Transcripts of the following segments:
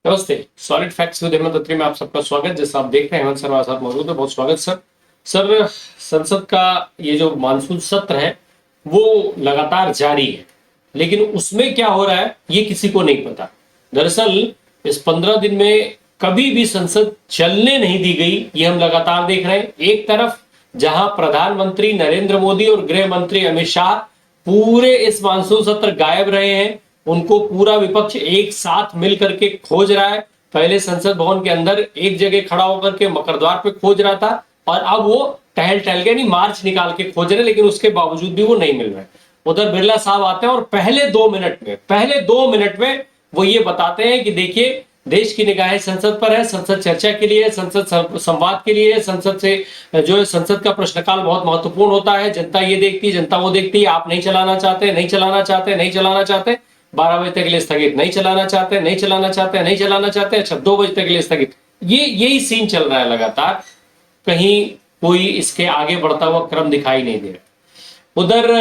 नमस्ते। Solid facts with Hemant अत्री में आप सबका स्वागत। जैसा आप देख रहे हैं हेमंत सर हमारे साथ मौजूद है। बहुत स्वागत सर। सर, संसद का ये जो मानसून सत्र है वो लगातार जारी है, लेकिन उसमें क्या हो रहा है ये किसी को नहीं पता। दरअसल इस 15 दिन में कभी भी संसद चलने नहीं दी गई, ये हम लगातार देख रहे हैं। एक तरफ जहां प्रधानमंत्री नरेंद्र मोदी और गृह मंत्री अमित शाह पूरे इस मानसून सत्र गायब रहे हैं, उनको पूरा विपक्ष एक साथ मिल करके खोज रहा है। पहले संसद भवन के अंदर एक जगह खड़ा होकर के मकरद्वार पे खोज रहा था, और अब वो टहल टहल के नहीं मार्च निकाल के खोज रहे, लेकिन उसके बावजूद भी वो नहीं मिल रहे। उधर बिरला साहब आते हैं और पहले 2 मिनट में वो ये बताते हैं कि देखिए, देश की निगाहें संसद पर है, संसद चर्चा के लिए, संसद संवाद के लिए, संसद से जो है संसद का प्रश्नकाल बहुत महत्वपूर्ण होता है। जनता ये देखती है, जनता वो देखती है। आप नहीं चलाना चाहते, नहीं चलाना चाहते, नहीं चलाना चाहते, 12 बजे तक के लिए स्थगित, नहीं चलाना चाहते, नहीं चलाना चाहते, नहीं चलाना चाहते, अच्छा 2 बजे तक के लिए स्थगित। ये यही सीन चल रहा है लगातार। कहीं कोई इसके आगे बढ़ता हुआ क्रम दिखाई नहीं दे रहा। उधर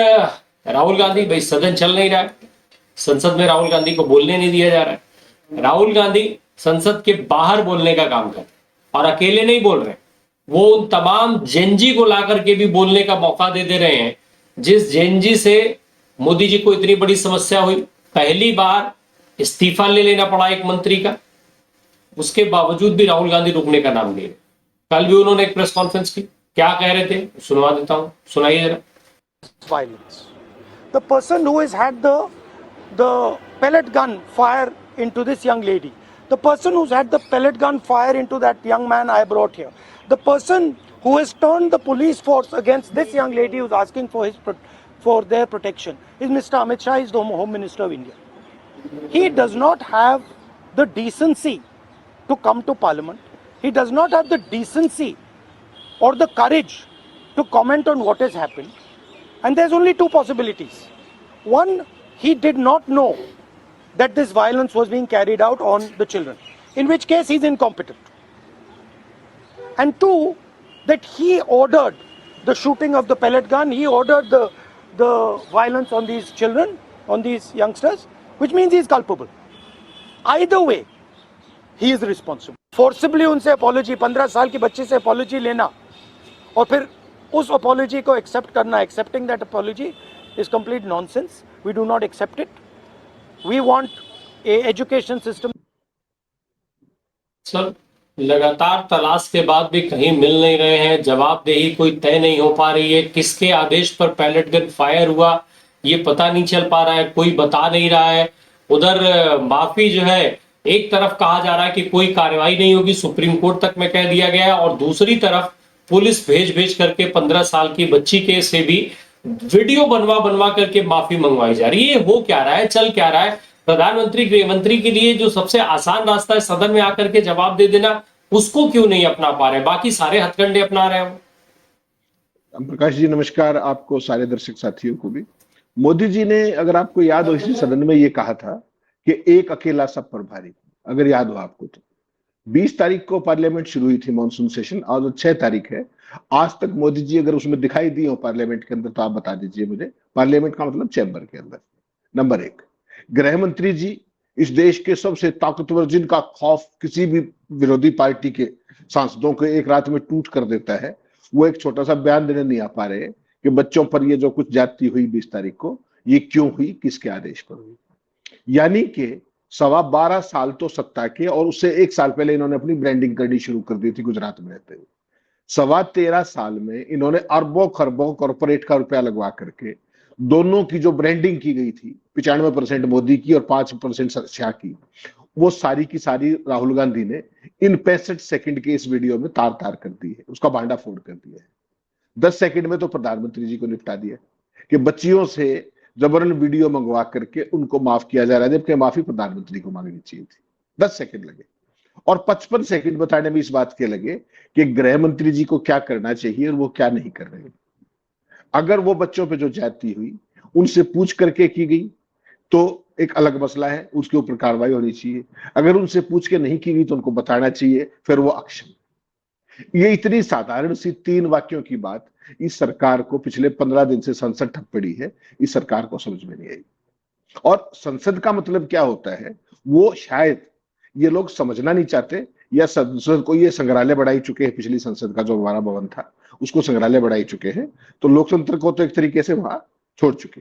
राहुल गांधी, भाई सदन चल नहीं रहा है, संसद में राहुल गांधी को बोलने नहीं दिया जा रहा है। राहुल गांधी संसद के बाहर बोलने का काम करते हैं, और अकेले नहीं बोल रहे, वो उन तमाम जेनजी को ला करके भी बोलने का मौका दे रहे हैं। जिस जेनजी से मोदी जी को इतनी बड़ी समस्या हुई, पहली बार इस्तीफा ले लेना पड़ा एक मंत्री का, उसके बावजूद भी राहुल गांधी रुकने का नाम नहीं ले। कल भी उन्होंने एक प्रेस कॉन्फ्रेंस की, क्या कह रहे थे सुनवा देता हूं, सुनाइए जरा। Violence. The person who has had the pellet gun fire into this young lady, the person who's had the pellet gun fire into that young man I brought here, the person who has turned the police force against this young lady who's asking for their protection is Mr. Amit Shah, is the Home Minister of India. He does not have the decency to come to Parliament. He does not have the decency or the courage to comment on what has happened. And there's only two possibilities. One, he did not know that this violence was being carried out on the children, in which case he's incompetent. And two, that he ordered the shooting of the pellet gun, he ordered the violence on these children, on these youngsters, which means he is culpable. Either way, he is responsible. Forcibly उनसे apology, 15 साल के बच्चे से apology लेना और फिर उस apology को एक्सेप्ट करना, accepting that apology is complete nonsense. We do not accept it. We want a education system. Sir, लगातार तलाश के बाद भी कहीं मिल नहीं रहे हैं, जवाबदेही कोई तय नहीं हो पा रही है। किसके आदेश पर पैलेट गन फायर हुआ ये पता नहीं चल पा रहा है, कोई बता नहीं रहा है। उधर माफी जो है, एक तरफ कहा जा रहा है कि कोई कार्रवाई नहीं होगी, सुप्रीम कोर्ट तक में कह दिया गया है, और दूसरी तरफ पुलिस भेज भेज करके 15 साल की बच्ची के से भी वीडियो बनवा बनवा करके माफी मंगवाई जा रही है। हो क्या रहा है, चल क्या रहा है? प्रधानमंत्री गृह मंत्री के लिए जो सबसे आसान रास्ता है सदन में आकर के जवाब दे देना, उसको क्यों नहीं अपना पा रहे, बाकी सारे हथकंडे अपना रहे हो? प्रकाश जी नमस्कार, आपको सारे दर्शक साथियों को भी। मोदी जी ने, अगर आपको याद हो, इसी सदन में ये कहा था कि एक अकेला सब पर भारी, अगर याद हो आपको तो। 20 तारीख को पार्लियामेंट शुरू हुई थी मॉनसून सेशन, और 6 तारीख है। आज तक मोदी जी अगर उसमें दिखाई दिए हो पार्लियामेंट के अंदर तो आप बता दीजिए मुझे। पार्लियामेंट का मतलब चैम्बर के अंदर। नंबर 1, गृह मंत्री जी, इस देश के सबसे ताकतवर, जिनका खौफ किसी भी विरोधी पार्टी के सांसदों को एक रात में टूट कर देता है, वो एक छोटा सा बयान देने नहीं आ पा रहे कि बच्चों पर ये जो कुछ ज्यादती हुई 20 तारीख को, ये क्यों हुई, किसके आदेश पर हुई। यानी कि 12.25 साल तो सत्ता के, और उससे 1 साल पहले इन्होंने अपनी ब्रांडिंग करनी शुरू कर दी थी गुजरात में रहते हुए। 13.25 साल में इन्होंने अरबों खरबों कॉर्पोरेट का रुपया लगवा करके दोनों की जो ब्रांडिंग की गई थी, 95% मोदी की और 5% शाह की, वो सारी की सारी राहुल गांधी ने इन 65 सेकंड के इस वीडियो में तार तार कर दी है, उसका भांडा फोड़ कर दिया है। 10 सेकंड में तो प्रधानमंत्री जी को निपटा दिया कि बच्चियों से जबरन वीडियो मंगवा करके उनको माफ किया जा रहा है, जबकि माफी प्रधानमंत्री को मांगनी चाहिए थी। 10 सेकंड लगे, और 55 सेकंड बताने में इस बात के लगे कि गृह मंत्री जी को क्या करना चाहिए और वो क्या नहीं कर रहे। अगर वो बच्चों पे जो ज्यादती हुई उनसे पूछ करके की गई तो एक अलग मसला है, उसके ऊपर कार्रवाई होनी चाहिए। अगर उनसे पूछ के नहीं की गई तो उनको बताना चाहिए, फिर वो अक्षम। ये इतनी साधारण सी 3 वाक्यों की बात इस सरकार को पिछले 15 दिन से संसद ठप पड़ी है, इस सरकार को समझ में नहीं आई। और संसद का मतलब क्या होता है, वो शायद ये लोग समझना नहीं चाहते, या संसद को ये संग्रहालय बढ़ाई चुके हैं, पिछली संसद का जो हमारा भवन था उसको संग्रहालय बढ़ाई चुके हैं, तो लोकतंत्र को तो एक तरीके से वहां छोड़ चुके।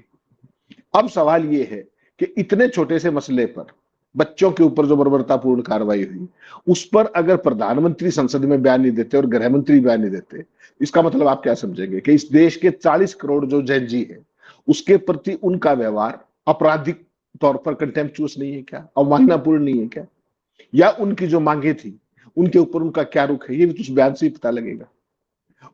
अब सवाल ये है कि इतने छोटे से मसले पर बच्चों के ऊपर जो बर्बरतापूर्ण कार्रवाई हुई, उस पर अगर प्रधानमंत्री संसद में बयान नहीं देते और गृह मंत्री बयान नहीं देते, इसका मतलब आप क्या समझेंगे कि इस देश के 40 करोड़ जो जैन जी है उसके प्रति उनका व्यवहार आपराधिक तौर पर कंटेम्पचुअस नहीं है क्या, अवमाननापूर्ण नहीं है क्या, या उनकी जो मांगे थी उनके ऊपर उनका क्या रुख है, ये भी तो उस बयान से ही पता लगेगा।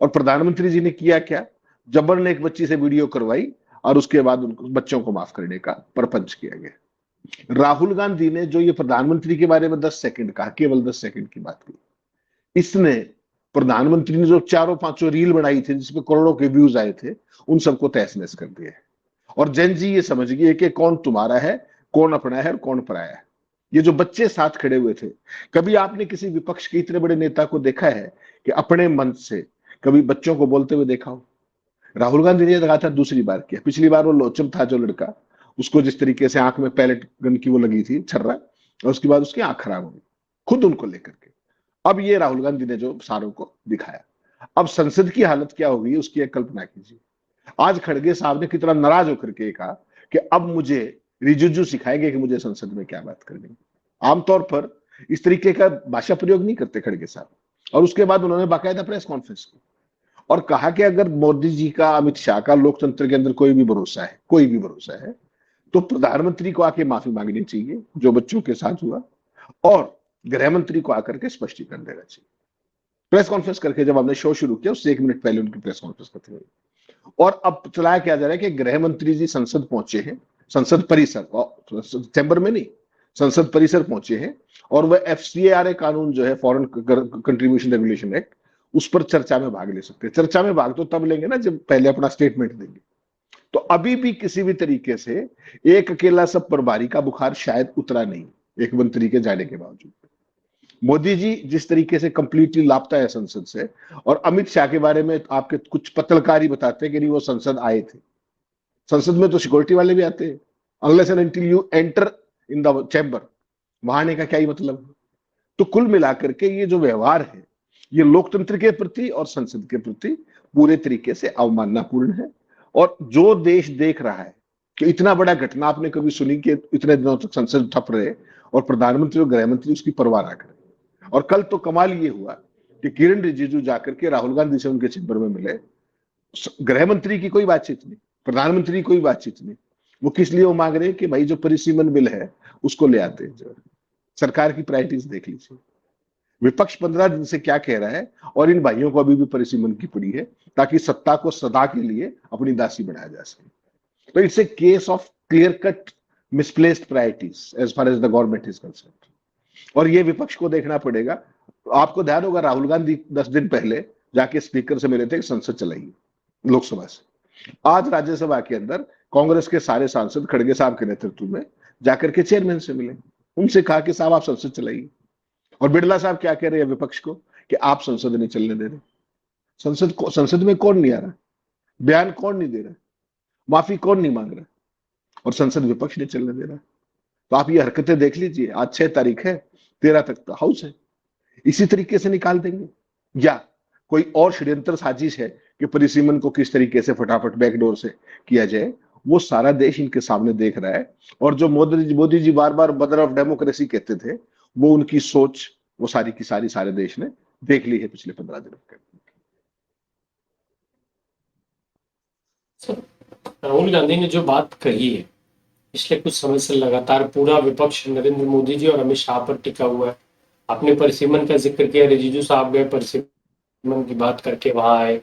और प्रधानमंत्री जी ने किया क्या, जबर ने एक बच्ची से वीडियो करवाई और उसके बाद उनको बच्चों को माफ करने का प्रपंच किया गया। राहुल गांधी ने जो ये प्रधानमंत्री के बारे में 10 सेकंड कहा, केवल 10 सेकंड की बात की, इसने प्रधानमंत्री ने जो 4-5 रील बनाई थी जिसपे करोड़ों के व्यूज आए थे, उन सबको तहस नहस कर दिया है। और जेन जी ये समझ गई कि कौन तुम्हारा है, कौन अपना है और कौन पराया है। ये जो बच्चे साथ खड़े हुए थे, कभी आपने किसी विपक्ष के इतने बड़े नेता को देखा है कि अपने मन से कभी बच्चों को बोलते हुए देखा हो? राहुल गांधी ने लगातार दूसरी बार किया। पिछली बार वो लोचम था जो लड़का, उसको जिस तरीके से आंख में पैलेट गन की वो लगी थी छर्रा, और उसके बाद उसकी आंख खराब हो गई खुद उनको लेकर के। अब ये राहुल गांधी ने जो सारों को दिखाया, अब संसद की हालत क्या होगी उसकी एक कल्पना कीजिए। आज खड़गे साहब ने कितना नाराज होकर के कहा कि अब मुझे रिजिजू सिखाएंगे कि मुझे संसद में क्या बात करनी। आमतौर पर इस तरीके का भाषा प्रयोग नहीं करते खड़गे साहब। और उसके बाद उन्होंने बाकायदा प्रेस कॉन्फ्रेंस की और कहा कि अगर मोदी जी का, अमित शाह का लोकतंत्र के अंदर कोई भी भरोसा है तो प्रधानमंत्री को आके माफी मांगनी चाहिए जो बच्चों के साथ हुआ, और गृह मंत्री को आकर के स्पष्टीकरण देना चाहिए। प्रेस कॉन्फ्रेंस करके जब हमने शो शुरू किया उससे 1 मिनट पहले उनकी प्रेस कॉन्फ्रेंस खत्म हुई। और अब चलाया क्या जा रहा है कि गृह मंत्री जी संसद पहुंचे हैं, संसद परिसर, चैम्बर में नहीं, संसद परिसर पहुंचे हैं, और वह FCRA कानून जो है, फॉरेन कंट्रीब्यूशन रेगुलेशन एक्ट, उस पर चर्चा में भाग ले सकते हैं। चर्चा में भाग तो तब लेंगे ना जब पहले अपना स्टेटमेंट देंगे। तो अभी भी किसी भी तरीके से एक अकेला सब पर भारी का बुखार शायद उतरा नहीं, एक मंत्री के जाने के बावजूद। मोदी जी जिस तरीके से कंप्लीटली लापता है संसद से, और अमित शाह के बारे में आपके कुछ पत्रकार ही बताते हैं कि नहीं वो संसद आए थे। संसद में तो सिक्योरिटी वाले भी आते हैं, unless and until you enter in the chamber, वहां आने का क्या ही मतलब। तो कुल मिलाकर के ये जो व्यवहार है ये लोकतंत्र के प्रति और संसद के प्रति पूरे तरीके से अवमाननापूर्ण है। और जो देश देख रहा है कि इतना बड़ा घटना आपने कभी सुनी कि इतने दिनों तक संसद ठप रहे और प्रधानमंत्री और गृह मंत्री उसकी परवाह ना करें। और कल तो कमाल ये हुआ कि किरण रिजिजू जाकर के राहुल गांधी से उनके चैम्बर में मिले, गृह मंत्री की कोई बातचीत नहीं, प्रधानमंत्री की कोई बातचीत नहीं। वो किस लिए वो मांग रहे हैं कि भाई जो परिसीमन बिल है उसको ले आते हैं। जो सरकार की प्रायोरिटीज देख लीजिए, विपक्ष 15 दिन से क्या कह रहा है, और इन भाइयों को अभी भी परिसीमन की पड़ी है ताकि सत्ता को सदा के लिए अपनी दासी बनाया जा सके। तो it's a case of clear cut misplaced priorities as far as the government is concerned. और ये विपक्ष को देखना पड़ेगा। आपको ध्यान होगा राहुल गांधी 10 दिन पहले जाके स्पीकर से मिले थे कि संसद चलाइए लोकसभा से। आज राज्यसभा के अंदर कांग्रेस के सारे सांसद खड़गे साहब के नेतृत्व में जाकर के चेयरमैन से मिले, उनसे कहा कि साहब आप संसद चलाइए। और बिड़ला साहब क्या कह रहे हैं विपक्ष को कि आप संसद नहीं चलने दे रहे। संसद में कौन नहीं आ रहा, बयान कौन नहीं दे रहा, माफी कौन नहीं मांग रहा, और संसद विपक्ष नहीं चलने दे रहा। तो आप ये हरकतें देख लीजिए। आज 6 तारीख है, 13 तक तो हाउस है, इसी तरीके से निकाल देंगे। या कोई और षड्यंत्र साजिश है कि परिसीमन को किस तरीके से फटाफट बैकडोर से किया जाए, वो सारा देश इनके सामने देख रहा है। और जो मोदी जी बार बार मदर ऑफ डेमोक्रेसी कहते थे, वो उनकी सोच वो सारी की सारी सारे देश ने देख ली है पिछले 15 दिनों के। राहुल गांधी ने जो बात कही है, पिछले कुछ समय से लगातार पूरा विपक्ष नरेंद्र मोदी जी और अमित शाह पर टिका हुआ है। आपने परिसीमन का जिक्र किया, रिजिजू साहब गए परिसीमन की बात करके वहां आए।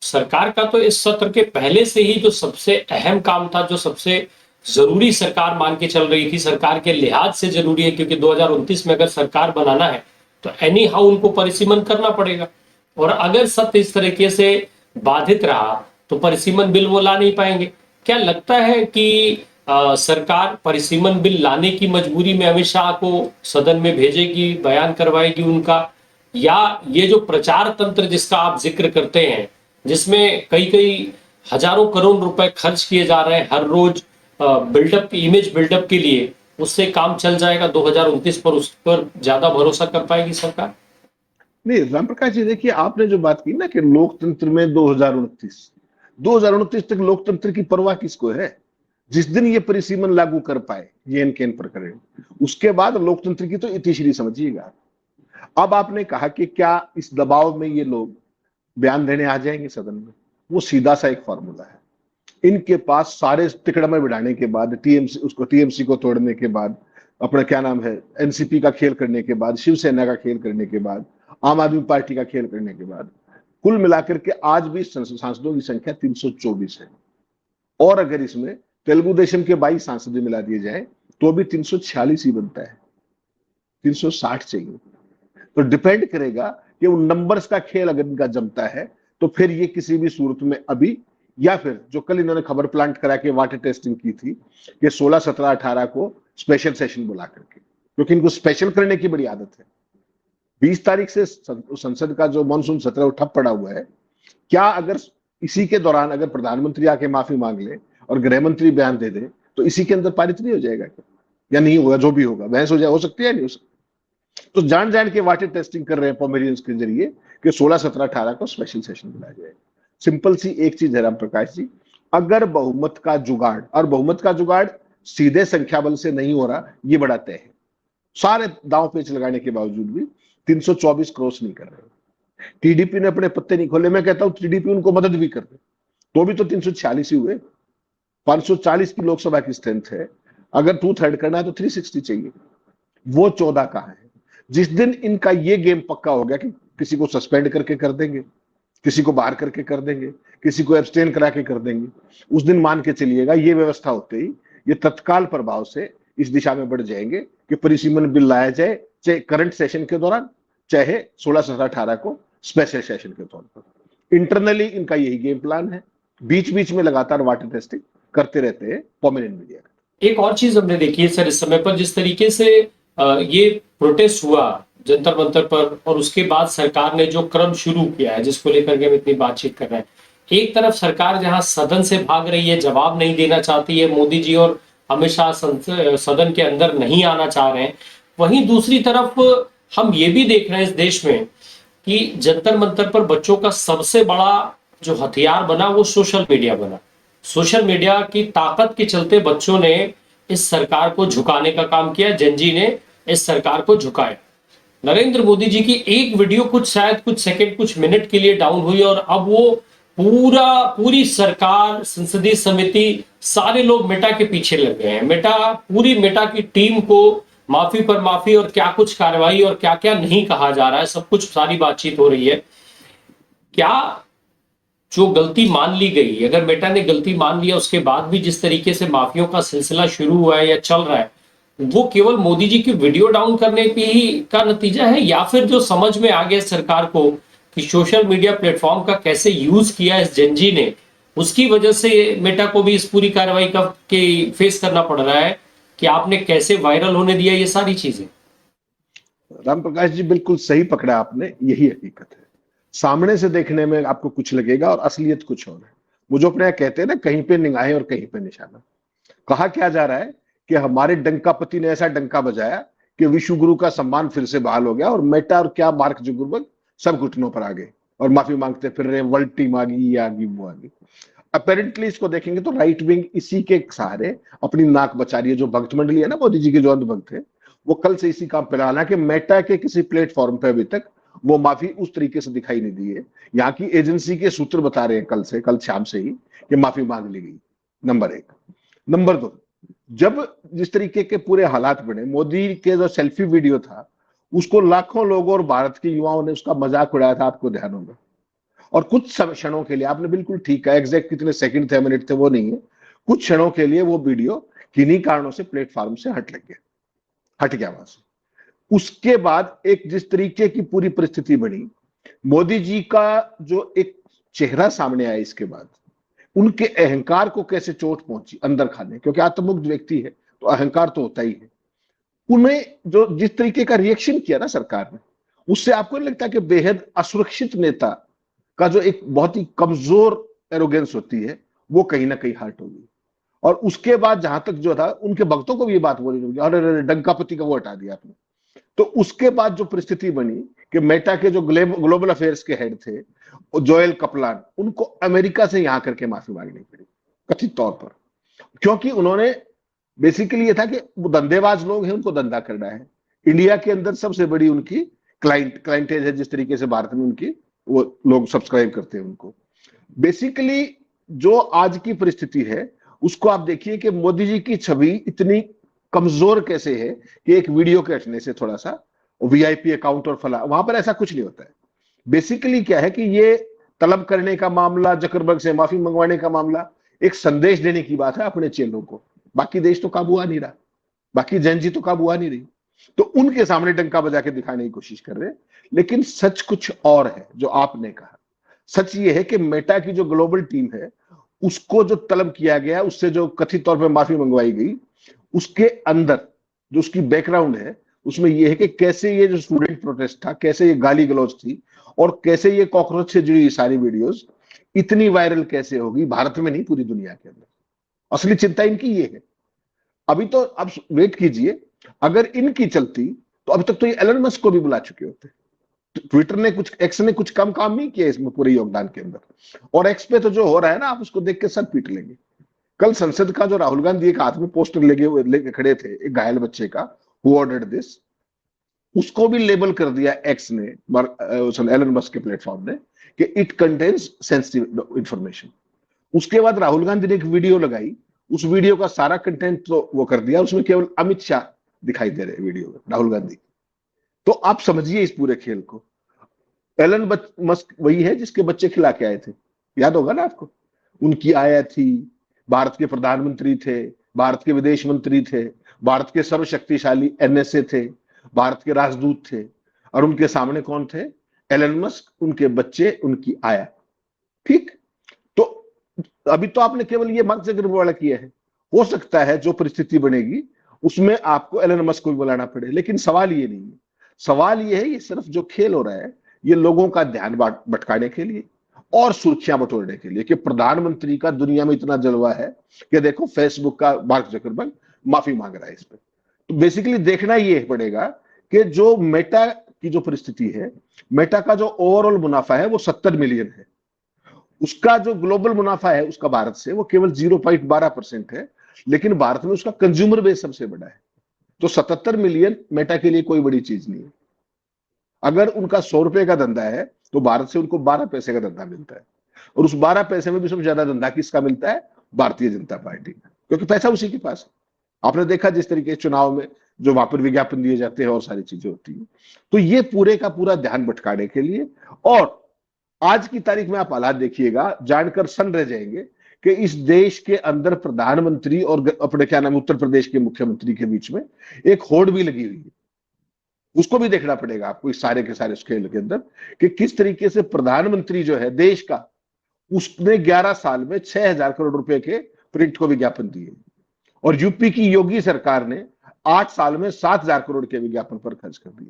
सरकार का तो इस सत्र के पहले से ही जो सबसे अहम काम था, जो सबसे जरूरी सरकार मान के चल रही थी, सरकार के लिहाज से जरूरी है, क्योंकि 2029 में अगर सरकार बनाना है तो एनी हाउ उनको परिसीमन करना पड़ेगा। और अगर सत्र इस तरीके से बाधित रहा तो परिसीमन बिल वो ला नहीं पाएंगे। क्या लगता है कि सरकार परिसीमन बिल लाने की मजबूरी में अमित शाह को सदन में भेजेगी, बयान करवाएगी उनका, या ये जो प्रचार तंत्र जिसका आप जिक्र करते हैं, जिसमें कई हजारों करोड़ रुपए खर्च किए जा रहे हैं हर रोज बिल्डअप, इमेज बिल्डअप के लिए, उससे काम चल जाएगा 2029 पर, उस पर ज्यादा भरोसा कर पाएगी सरकार? नहीं रामप्रकाश जी, देखिए आपने जो बात की ना कि लोकतंत्र में 2029 तक लोकतंत्र की परवाह किसको है? जिस दिन ये परिसीमन लागू कर पाए JNK प्रकरण, उसके बाद लोकतंत्र की तो इतिश्री समझिएगा। अब आपने कहा कि क्या इस दबाव में ये लोग बयान देने आ जाएंगे सदन में? वो सीधा सा एक फॉर्मूला है। इनके पास सारे तिकड़मे बिठाने के बाद, टीएमसी को तोड़ने के बाद, अपना क्या नाम है, एनसीपी का खेल करने के बाद, शिवसेना का खेल करने के बाद, आम आदमी पार्टी का खेल करने के बाद, कुल मिलाकर के आज भी सांसदों की संख्या 324 है। और अगर इसमें तेलुगु देशम के 22 सांसद मिला दिए जाए तो भी 346 ही बनता है, 360 चाहिए। तो डिपेंड करेगा कि उन नंबर्स का खेल अगर इनका जमता है तो फिर ये किसी भी सूरत में अभी, या फिर जो कल इन्होंने खबर प्लांट करा के वाटर टेस्टिंग की थी कि 16, 17, 18 को स्पेशल सेशन बुला करके, क्योंकि इनको स्पेशल करने की बड़ी आदत है। 20 तारीख से संसद का जो मानसून सत्र है वो ठप पड़ा हुआ है। क्या अगर इसी के दौरान अगर प्रधानमंत्री आके माफी मांग ले और गृह मंत्री बयान दे दे तो इसी के अंदर पारित नहीं हो जाएगा क्या? या नहीं होगा? जो भी होगा बहस हो सकती है, नहीं हो सकती। तो जान जान के वाटर टेस्टिंग कर रहे हैं पॉमेरियंस के जरिए कि 16, 17, 18 को स्पेशल सेशन बुलाया जाए। सिंपल सी एक चीज है राम प्रकाश जी, अगर बहुमत का जुगाड़, और बहुमत का जुगाड़ सीधे संख्या बल से नहीं हो रहा, ये बड़ा तय है। सारे दांव पेच लगाने के बावजूद भी 324 क्रॉस नहीं कर रहे। टीडीपी ने अपने पत्ते नहीं खोले। मैं कहता हूं टीडीपी उनको मदद भी कर दे तो भी तो 346 ही हुए। 540 की लोकसभा की स्ट्रेंथ है, अगर 2/3 करना है तो 360 चाहिए। वो 14 कहां है? जिस दिन इनका ये गेम पक्का हो गया कि किसी को सस्पेंड करके कर देंगे, किसी को बाहर करके कर देंगे, किसी को एब्सटेन करा के कर देंगे, उस दिन मान के चलिएगा ये व्यवस्था होते ही ये तत्काल प्रभाव से इस दिशा में बढ़ जाएंगे कि परिसीमन बिल लाया जाए, चाहे करंट सेशन के दौरान, चाहे 16, 17, 18 को स्पेशल सेशन के तौर पर। इंटरनली इनका यही गेम प्लान है। बीच बीच में लगातार वाटर टेस्टिंग करते रहते हैं पोमेरियन मीडिया। एक और चीज हमने देखी है सर, इस समय पर जिस तरीके से ये प्रोटेस्ट हुआ जंतर मंतर पर, और उसके बाद सरकार ने जो क्रम शुरू किया है जिसको लेकर के हम इतनी बातचीत कर रहे हैं, एक तरफ सरकार जहां सदन से भाग रही है, जवाब नहीं देना चाहती है, मोदी जी और अमित शाह सदन के अंदर नहीं आना चाह रहे हैं, वहीं दूसरी तरफ हम ये भी देख रहे हैं इस देश में कि जंतर मंतर पर बच्चों का सबसे बड़ा जो हथियार बना वो सोशल मीडिया बना। सोशल मीडिया की ताकत के चलते बच्चों ने इस सरकार को झुकाने का काम किया, जेनजी ने इस सरकार को झुकाया। नरेंद्र मोदी जी की एक वीडियो कुछ शायद कुछ सेकंड कुछ मिनट के लिए डाउन हुई और अब वो पूरी सरकार, संसदीय समिति, सारे लोग मेटा के पीछे लग गए हैं। पूरी मेटा की टीम को माफी पर माफी और क्या कुछ कार्रवाई और क्या क्या नहीं कहा जा रहा है, सब कुछ सारी बातचीत हो रही है। क्या जो गलती मान ली गई, अगर मेटा ने गलती मान लिया उसके बाद भी जिस तरीके से माफियों का सिलसिला शुरू हुआ है या चल रहा है, वो केवल मोदी जी की वीडियो डाउन करने पे ही का नतीजा है, या फिर जो समझ में आ गया सरकार को कि सोशल मीडिया प्लेटफॉर्म का कैसे यूज किया इस जेनजी ने, उसकी वजह से मेटा को भी इस पूरी कार्रवाई का के फेस करना पड़ रहा है कि आपने कैसे वायरल होने दिया ये सारी चीजें? राम प्रकाश जी बिल्कुल सही पकड़ा आपने, यही हकीकत है। सामने से देखने में आपको कुछ लगेगा और असलियत कुछ और है। वो जो अपने यहाँ कहते हैं ना, कहीं पे निगाहें और कहीं पे निशाना। कहा क्या जा रहा है कि हमारे डंकापति ने ऐसा डंका बजाया कि विश्व गुरु का सम्मान फिर से बहाल हो गया और मेटा और क्या मार्क जुकरबर्ग सब घुटनों पर आ गए और माफी मांगते फिर रहे, वर्ल्ड टीम आ गई, ये आ गई, वो आ गई। अपेरेंटली इसको देखेंगे तो राइट विंग इसी के सहारे अपनी नाक बचा रही है। जो भक्त मंडली है ना मोदी जी के जो अंधभक्त है, वो कल से इसी काम पे लगा, कि मेटा के किसी प्लेटफॉर्म पे अभी तक वो माफी उस तरीके से दिखाई नहीं दी है। यहाँ की एजेंसी के सूत्र बता रहे हैं कल शाम से ही कि माफी मांग ली गई। नंबर 1। नंबर 2, जब जिस तरीके के पूरे हालात बने, मोदी के जो सेल्फी वीडियो था उसको लाखों लोगों और भारत के युवाओं ने उसका मजाक उड़ाया था, आपको ध्यान होगा। और कुछ क्षणों के लिए, आपने बिल्कुल ठीक है, एग्जैक्ट कितने सेकंड थे, मिनट थे, वो नहीं है, कुछ क्षणों के लिए वो वीडियो किन्हीं कारणों से प्लेटफॉर्म से हट गया वहां से। उसके बाद एक जिस तरीके की पूरी परिस्थिति बनी, मोदी जी का जो एक चेहरा सामने आया, इसके बाद उनके अहंकार को कैसे चोट पहुंची अंदर खाने, क्योंकि आत्ममुग्ध व्यक्ति है तो अहंकार तो होता ही है। उन्हें जो जिस तरीके का रिएक्शन किया ना सरकार ने, उससे आपको नहीं लगता कि बेहद असुरक्षित नेता का जो एक बहुत ही कमजोर एरोगेंस होती है वो कहीं ना कहीं हर्ट होगी। और उसके बाद जहां तक जो था उनके भक्तों को भी ये बात बोली होगी, अरे डंकापति का वो हटा दिया आपने। तो उसके बाद जो परिस्थिति बनी कि मेटा के जो ग्लोबल अफेयर्स के हेड थे जोएल कपलान, उनको अमेरिका से यहां करके माफी मांगनी पड़ी कथित तौर पर, क्योंकि उन्होंने बेसिकली ये था कि वो धंधेबाज लोग हैं, उनको धंधा करना है। इंडिया के अंदर सबसे बड़ी उनकी क्लाइंटेज है, जिस तरीके से भारत में उनकी वो लोग सब्सक्राइब करते हैं उनको। बेसिकली जो आज की परिस्थिति है उसको आप देखिए कि मोदी जी की छवि इतनी कमजोर कैसे है कि एक वीडियो के हटने से थोड़ा सा वीआईपी अकाउंट और फला, वहां पर ऐसा कुछ नहीं होता है। बेसिकली क्या है कि ये तलब करने का मामला, जकरबर्ग से माफी मंगवाने का मामला एक संदेश देने की बात है अपने चेलों को। बाकी देश तो काबू आ नहीं रहा, बाकी जनजी तो काबू आ नहीं रही, तो उनके सामने डंका बजा के दिखाने की कोशिश कर रहे हैं। लेकिन सच कुछ और है जो आपने कहा। सच ये है कि मेटा की जो ग्लोबल टीम है उसको जो तलब किया गया, उससे जो कथित तौर पर माफी मंगवाई गई, उसके अंदर जो उसकी बैकग्राउंड है उसमें यह है कि कैसे ये जो स्टूडेंट प्रोटेस्ट था, कैसे ये गाली गलौज थी और कैसे ये कॉकरोच से जुड़ी सारी वीडियोस इतनी वायरल कैसे होगी भारत में नहीं पूरी दुनिया के अंदर। असली चिंता इनकी ये है। अभी तो अब वेट कीजिए, अगर इनकी चलती तो अभी तक तो ये एलन मस्क को भी बुला चुके होते। ट्विटर ने कुछ, एक्स ने कुछ कम काम नहीं किया इसमें पूरे योगदान के अंदर। और एक्स पे तो जो हो रहा है ना, आप उसको देख के सर पीट लेंगे। कल संसद का जो राहुल गांधी एक हाथ में पोस्टर लेके खड़े थे एक घायल बच्चे का, हु ऑर्डर्ड दिस, उसको भी लेबल कर दिया एक्स ने, एलन मस्क के प्लेटफॉर्म ने, कि इट कंटेन्स सेंसिटिव इंफॉर्मेशन। उसके बाद राहुल गांधी ने एक वीडियो लगाई, उस वीडियो का सारा कंटेंट तो वो कर दिया, उसमें केवल अमित शाह दिखाई दे रहे वीडियो में, राहुल गांधी। तो आप समझिए इस पूरे खेल को। एलन मस्क वही है जिसके बच्चे खिला के आए थे, याद होगा ना आपको। उनकी आया थी, भारत के प्रधानमंत्री थे, भारत के विदेश मंत्री थे, भारत के सर्वशक्तिशाली एनएसए थे, भारत के राजदूत थे, और उनके सामने कौन थे? एलन मस्क, उनके बच्चे, उनकी आया। ठीक, तो अभी तो आपने केवल ये मार्क जकरबर्ग वाला किया है। हो सकता है जो परिस्थिति बनेगी उसमें आपको एलन मस्क को भी बुलाना पड़े, लेकिन सवाल ये नहीं है। सवाल ये है, ये सिर्फ जो खेल हो रहा है ये लोगों का ध्यान भटकाने के लिए और सुर्खियां बटोरने के लिए, कि प्रधानमंत्री का दुनिया में इतना जलवा है कि देखो फेसबुक का मार्क जकरबर्ग माफी मांग रहा है इस पर। तो बेसिकली देखना ये पड़ेगा कि जो मेटा की जो परिस्थिति है, मेटा का जो ओवरऑल मुनाफा है वो 70 मिलियन है, उसका जो ग्लोबल मुनाफा है उसका भारत से वो केवल 0.12% है, लेकिन भारत में उसका कंज्यूमर बेस सबसे बड़ा है। तो 77 मिलियन मेटा के लिए कोई बड़ी चीज नहीं है। अगर उनका 100 रुपए का धंधा है तो भारत से उनको 12 पैसे का धंधा मिलता है, और उस 12 पैसे में भी सबसे ज्यादा धंधा किसका मिलता है? भारतीय जनता पार्टी का, क्योंकि पैसा उसी के पास है। आपने देखा जिस तरीके से चुनाव में जो वहां पर विज्ञापन दिए जाते हैं और सारी चीजें होती है। तो ये पूरे का पूरा ध्यान भटकाने के लिए, और आज की तारीख में आप हालात देखिएगा, जानकर सन रह जाएंगे कि इस देश के अंदर प्रधानमंत्री और अपने क्या नाम उत्तर प्रदेश के मुख्यमंत्री के बीच में एक होड़ भी लगी हुई है। उसको भी देखना पड़ेगा आपको इस सारे के सारे खेल के अंदर, कि किस तरीके से प्रधानमंत्री जो है देश का, उसने 11 साल में 6,000 करोड़ रुपए के प्रिंट को विज्ञापन दिए, और यूपी की योगी सरकार ने 8 साल में 7,000 करोड़ के विज्ञापन पर खर्च कर दिए।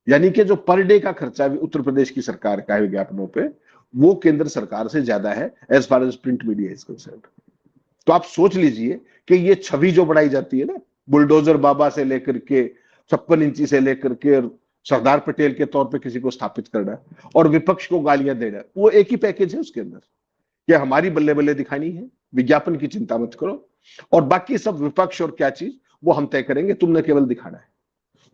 यानी कि जो पर डे का खर्चा उत्तर प्रदेश की सरकार का है विज्ञापनों पे, वो केंद्र सरकार से ज्यादा है as far as print media is concerned. तो आप सोच लीजिए कि ये छवि जो बढ़ाई जाती है ना, बुलडोजर बाबा से लेकर के 56 इंची से लेकर के सरदार पटेल के तौर पे किसी को स्थापित करना और विपक्ष को गालियां देना, वो एक ही पैकेज है उसके अंदर, कि हमारी बल्ले बल्ले दिखानी है, विज्ञापन की चिंता मत करो, और बाकी सब विपक्ष और क्या चीज वो हम तय करेंगे, तुमने केवल दिखाना है।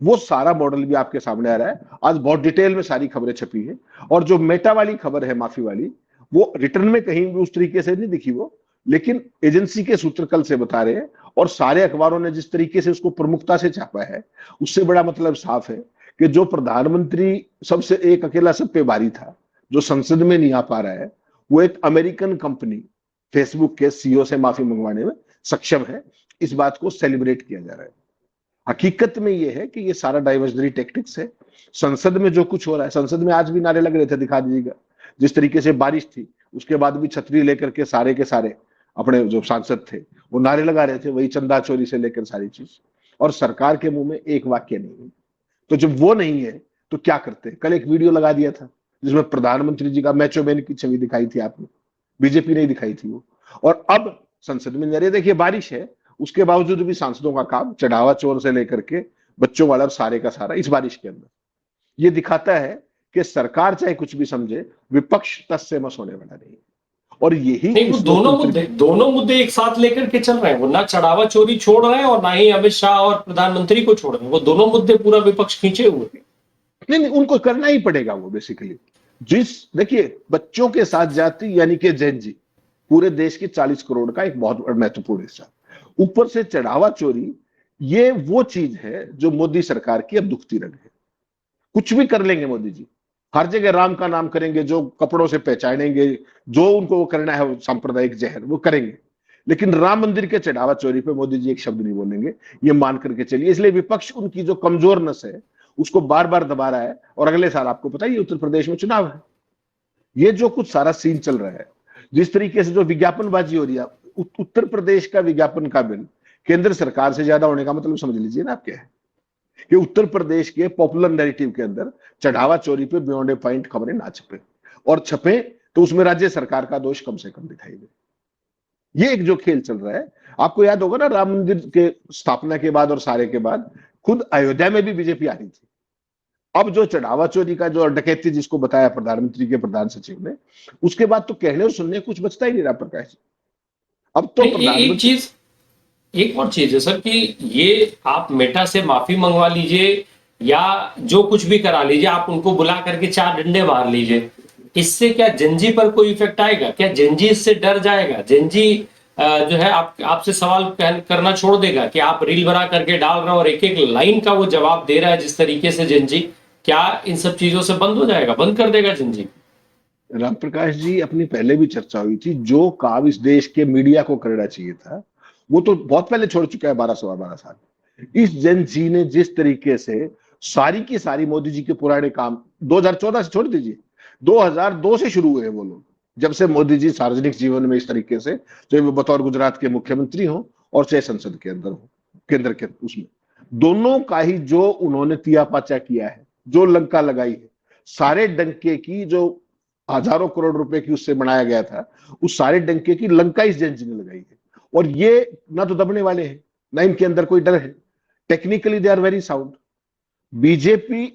वो सारा मॉडल भी आपके सामने आ रहा है। आज बहुत डिटेल में सारी खबरें छपी है, और जो मेटा वाली खबर है माफी वाली, वो रिटर्न में कहीं भी उस तरीके से नहीं दिखी वो, लेकिन एजेंसी के सूत्र कल से बता रहे हैं, और सारे अखबारों ने जिस तरीके से उसको प्रमुखता से छापा है, उससे बड़ा मतलब साफ है कि जो प्रधानमंत्री सबसे एक अकेला सब पे भारी था, जो संसद में नहीं आ पा रहा है, वो एक अमेरिकन कंपनी फेसबुक के सीईओ से माफी मंगवाने में सक्षम है। इस बात को सेलिब्रेट किया जा रहा है। हकीकत में यह है कि ये सारा डाइवर्जनरी टेक्टिक्स है। संसद में जो कुछ हो रहा है, संसद में आज भी नारे लग रहे थे, दिखा दीजिएगा, जिस तरीके से बारिश थी उसके बाद भी छतरी लेकर के सारे के सारे अपने जो सांसद थे वो नारे लगा रहे थे, वही चंदा चोरी से लेकर सारी चीज, और सरकार के मुंह में एक वाक्य नहीं है। तो जब वो नहीं है तो क्या करते हैं? कल एक वीडियो लगा दिया था जिसमें प्रधानमंत्री जी का मैचो मैन की छवि दिखाई थी आपने, बीजेपी नहीं दिखाई थी वो, और अब संसद में नहीं आ रही है। देखिए बारिश है, उसके बावजूद भी सांसदों का काम चढ़ावा चोर से लेकर के बच्चों वाला और सारे का सारा इस बारिश के अंदर, ये दिखाता है कि सरकार चाहे कुछ भी समझे, विपक्ष तस से मस होने वाला नहीं। और यही नहीं, वो दोनों मुद्दे एक साथ लेकर के चल रहे हैं। वो ना चढ़ावा चोरी छोड़ रहे हैं और ना ही अमित शाह और प्रधानमंत्री को छोड़ रहे हैं। वो दोनों मुद्दे पूरा विपक्ष खींचे हुए हैं। नहीं, उनको करना ही पड़ेगा वो बेसिकली। देखिए बच्चों के साथ जाति यानी कि जैन जी पूरे देश के 40 करोड़ का एक बहुत महत्वपूर्ण हिस्सा, ऊपर से चढ़ावा चोरी, ये वो चीज है जो मोदी सरकार की अब दुखती रग है। कुछ भी कर लेंगे मोदी जी, हर जगह राम का नाम करेंगे, जो कपड़ों से पहचानेंगे, जो उनको वो करना है, वो सांप्रदायिक जहर वो करेंगे, लेकिन राम मंदिर के चढ़ावा चोरी पे मोदी जी एक शब्द नहीं बोलेंगे, ये मान करके चलिए। इसलिए विपक्ष उनकी जो कमजोर नस है उसको बार बार दबा रहा है। और अगले साल आपको पता है उत्तर प्रदेश में चुनाव है, ये जो कुछ सारा सीन चल रहा है, जिस तरीके से जो विज्ञापनबाजी हो रही है, उत्तर प्रदेश का विज्ञापन का बिल केंद्र सरकार से ज्यादा होने का मतलब समझ लीजिए ना आप क्या है, कि उत्तर प्रदेश के पॉपुलर नैरेटिव के अंदर चढ़ावा चोरी पे बियॉन्ड ए पॉइंट खबरें ना छपे, और छपे तो उसमें राज्य सरकार का दोष कम से कम दिखाई दे। ये एक जो खेल चल रहा है, आपको याद होगा ना राम मंदिर के स्थापना के बाद और सारे के बाद खुद अयोध्या में भी बीजेपी आ रही थी। अब जो चढ़ावा चोरी का जो डकैती जिसको बताया प्रधानमंत्री के प्रधान सचिव ने, उसके बाद तो कहने और सुनने कुछ बचता ही नहीं रहा प्रकाश जी। अब तो प्रधानमंत्री एक और चीज है सर कि ये आप मेटा से माफी मंगवा लीजिए या जो कुछ भी करा लीजिए, आप उनको बुला करके 4 डंडे मार लीजिए, इससे क्या जेनजी पर कोई इफेक्ट आएगा? क्या जेनजी इससे डर जाएगा? जेनजी जो है आपसे सवाल करना छोड़ देगा कि आप रील बना करके डाल रहे हो और एक एक लाइन का वो जवाब दे रहा है जिस तरीके से जेनजी, क्या इन सब चीजों से बंद हो जाएगा, बंद कर देगा जेनजी? राम प्रकाश जी, अपनी पहले भी चर्चा हुई थी, जो काम इस देश के मीडिया को करना चाहिए था वो तो बहुत पहले छोड़ चुका है, 12 साल। इस जेन जी ने जिस तरीके से सारी की सारी मोदी जी के पुराने काम 2014 से छोड़ दीजिए, 2002 से शुरू हुए वो लोग, जब से मोदी जी सार्वजनिक जीवन में इस तरीके से, चाहे वो बतौर गुजरात के मुख्यमंत्री हो और चाहे संसद के अंदर हो, केंद्र के उसमें, दोनों का ही जो उन्होंने तिया पाचा किया है, जो लंका लगाई है, सारे डंके की जो हजारों करोड़ रुपए की उससे बनाया गया था, उस सारे डंके की लंका इस जेन जी ने लगाई है। और ये ना तो दबने वाले हैं, ना इनके अंदर कोई डर है। Technically they are very sound. BJP,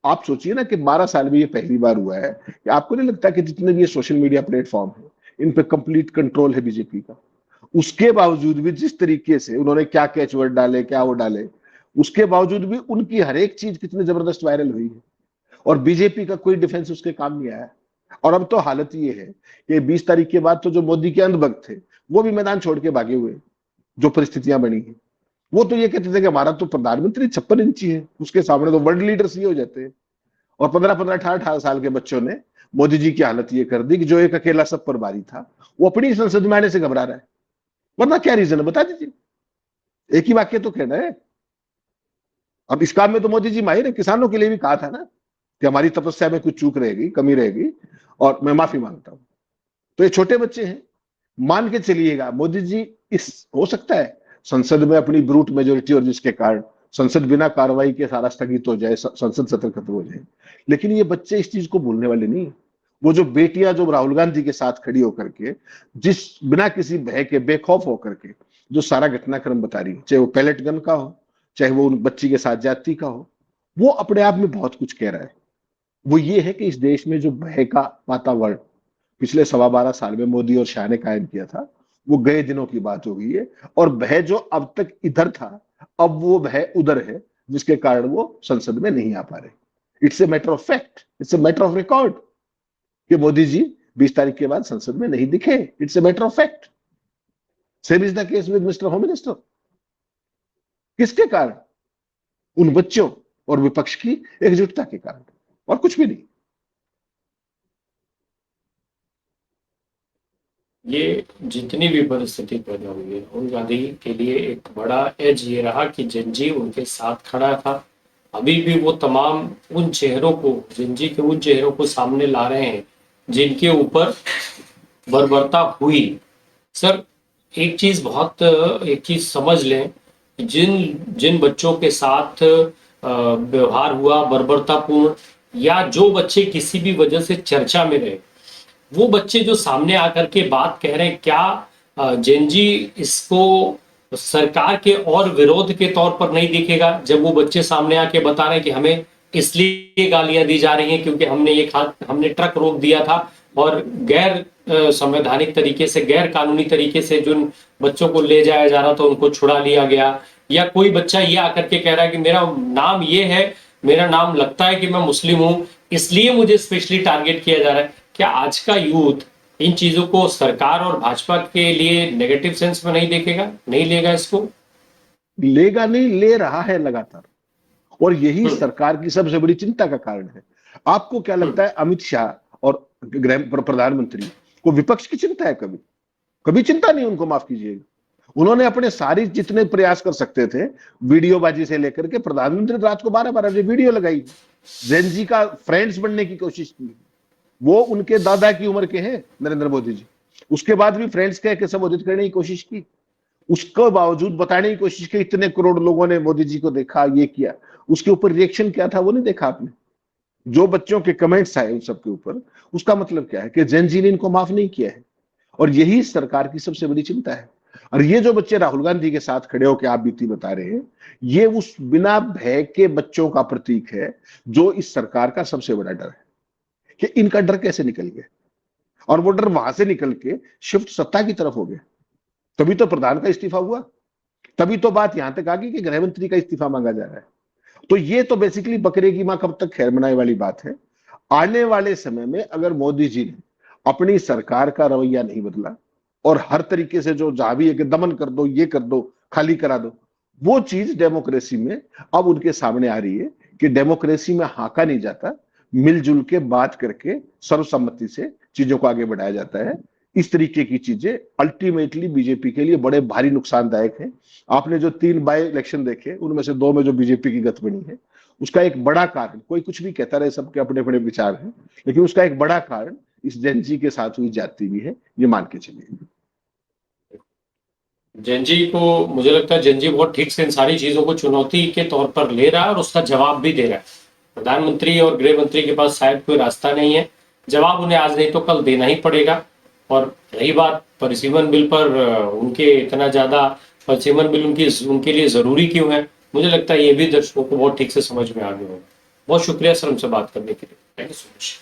आप सोचिए ना कि 12 साल में ये पहली बार हुआ है कि आपको नहीं लगता कि जितने भी ये सोशल मीडिया प्लेटफॉर्म है इन पे कंप्लीट कंट्रोल है बीजेपी का, उसके बावजूद भी जिस तरीके से उन्होंने क्या कैचवर्ड डाले, क्या वो डाले, उसके बावजूद भी उनकी हर एक चीज कितनी जबरदस्त वायरल हुई है और बीजेपी का कोई डिफेंस उसके काम नहीं आया। और अब तो हालत ये है कि 20 तारीख के बाद तो जो मोदी के अंधभक्त थे वो भी मैदान छोड़ के भागे हुए, जो परिस्थितियां बनी है। वो तो ये कहते थे कि हमारा तो प्रधानमंत्री 56 इंची है, उसके सामने तो वर्ल्ड लीडर्स ये हो जाते हैं। और 15-15, 18 साल के बच्चों ने मोदी जी की हालत ये कर दी कि जो एक अकेला सब पर भारी था वो अपनी संसद में आने से घबरा रहा है। वरना क्या रीजन है बता दीजिए, एक ही वाक्य तो कहना है। अब इस काम में तो मोदी जी माहिर है, किसानों के लिए भी कहा था ना कि हमारी तपस्या में कुछ चूक रहेगी, कमी रहेगी और मैं माफी मांगता हूं। तो ये छोटे बच्चे हैं, मान के चलिएगा मोदी जी इस हो सकता है संसद में अपनी ब्रूट मेजोरिटी और जिसके कारण संसद बिना कार्रवाई के सारा स्थगित हो जाए, संसद सत्र खत्म हो जाए, लेकिन ये बच्चे इस चीज को भूलने वाले नहीं। वो जो बेटियां जो राहुल गांधी के साथ खड़ी होकर के जिस बिना किसी भय के बेखौफ होकर के जो सारा घटनाक्रम बता रही है, चाहे वो पैलेट गन का हो, चाहे वो उन बच्ची के साथ जाति का हो, वो अपने आप में बहुत कुछ कह रहा है। वो ये है कि इस देश में जो भय का वातावरण पिछले 12.25 साल में मोदी और शाह ने कायम किया था, वो गए दिनों की बात हो गई है। और भय जो अब तक इधर था, अब वो भय उधर है, जिसके कारण वो संसद में नहीं आ पा रहे। It's a matter of fact, it's a matter of record कि मोदी जी 20 तारीख के बाद संसद में नहीं दिखे। It's a matter of fact. Same is the case with mister home minister. किसके कारण? उन बच्चों और विपक्ष की एकजुटता के कारण, और कुछ भी नहीं। ये जितनी भी परिस्थिति पैदा हुई है, राहुल गांधी के लिए एक बड़ा एज ये रहा कि जेनजी उनके साथ खड़ा था। अभी भी वो तमाम उन चेहरों को, जेनजी के उन चेहरों को सामने ला रहे हैं जिनके ऊपर बर्बरता हुई। सर एक चीज समझ लें, जिन बच्चों के साथ व्यवहार हुआ बर्बरतापूर्ण, या जो बच्चे किसी भी वजह से चर्चा में रहे, वो बच्चे जो सामने आकर के बात कह रहे हैं, क्या जेनजी इसको सरकार के और विरोध के तौर पर नहीं देखेगा, जब वो बच्चे सामने आके बता रहे हैं कि हमें इसलिए गालियां दी जा रही हैं क्योंकि हमने ट्रक रोक दिया था और गैर संवैधानिक तरीके से, गैर कानूनी तरीके से जिन बच्चों को ले जाया जा रहा था उनको छुड़ा लिया गया, या कोई बच्चा ये आकर के कह रहा है कि मेरा नाम ये है, मेरा नाम लगता है कि मैं मुस्लिम हूं, इसलिए मुझे स्पेशली टारगेट किया जा रहा है। क्या आज का यूथ इन चीजों को सरकार और भाजपा के लिए नेगेटिव सेंस में नहीं देखेगा, नहीं लेगा इसको? लेगा नहीं, ले रहा है लगातार, और यही सरकार की सबसे बड़ी चिंता का कारण है। आपको क्या लगता है अमित शाह और प्रधानमंत्री को विपक्ष की चिंता है? कभी कभी चिंता नहीं उनको, माफ कीजिएगा। उन्होंने अपने सारी जितने प्रयास कर सकते थे, वीडियोबाजी से लेकर के, प्रधानमंत्री रात को 12-12 बजे वीडियो लगाई, जेनजी का फ्रेंड्स बनने की कोशिश की। वो उनके दादा की उम्र के हैं नरेंद्र मोदी जी, उसके बाद भी फ्रेंड्स कह के संबोधित करने की कोशिश की, उसके बावजूद बताने की कोशिश की इतने करोड़ लोगों ने मोदी जी को देखा, ये किया। उसके ऊपर रिएक्शन क्या था वो नहीं देखा आपने? जो बच्चों के कमेंट्स आए उन सबके ऊपर, उसका मतलब क्या है कि जेनजी ने इनको माफ नहीं किया है, और यही सरकार की सबसे बड़ी चिंता है। और ये जो बच्चे राहुल गांधी के साथ खड़े होकर आप बीती बता रहे हैं, ये उस बिना भय के बच्चों का प्रतीक है जो इस सरकार का सबसे बड़ा डर है कि इनका डर कैसे निकल गया, और वो डर वहां से निकल के शिफ्ट सत्ता की तरफ हो गया। तभी तो प्रधान का इस्तीफा हुआ, तभी तो बात यहां तक आ गई कि गृह मंत्री का इस्तीफा मांगा जा रहा है। तो ये तो बेसिकली बकरे की मां कब तक खैर मनाए वाली बात है। आने वाले समय में अगर मोदी जी ने अपनी सरकार का रवैया नहीं बदला और हर तरीके से जो जहां भी है कि दमन कर दो, ये कर दो, खाली करा दो, वो चीज डेमोक्रेसी में अब उनके सामने आ रही है कि डेमोक्रेसी में हाका नहीं जाता, मिलजुल के बात करके सर्वसम्मति से चीजों को आगे बढ़ाया जाता है। इस तरीके की चीजें अल्टीमेटली बीजेपी के लिए बड़े भारी नुकसानदायक हैं। आपने जो 3 बाय इलेक्शन देखे, उनमें से 2 में जो बीजेपी की गत बनी है, उसका एक बड़ा कारण, कोई कुछ भी कहता रहे, सबके अपने अपने विचार हैं, लेकिन उसका एक बड़ा कारण इस जेनजी के साथ हुई जाती भी है, ये मान के चलिए। जेनजी को, मुझे लगता है जेनजी बहुत ठीक से इन सारी चीजों को चुनौती के तौर पर ले रहा है और उसका जवाब भी दे रहा है। प्रधानमंत्री और गृह मंत्री के पास शायद कोई रास्ता नहीं है, जवाब उन्हें आज नहीं तो कल देना ही पड़ेगा। और रही बात परिसीमन बिल पर, उनके इतना ज्यादा परिसीमन बिल उनके लिए जरूरी क्यों है, मुझे लगता है ये भी दर्शकों को बहुत ठीक से समझ में आ गया होगा। बहुत शुक्रिया सर हमसे बात करने के लिए। Thank you so much.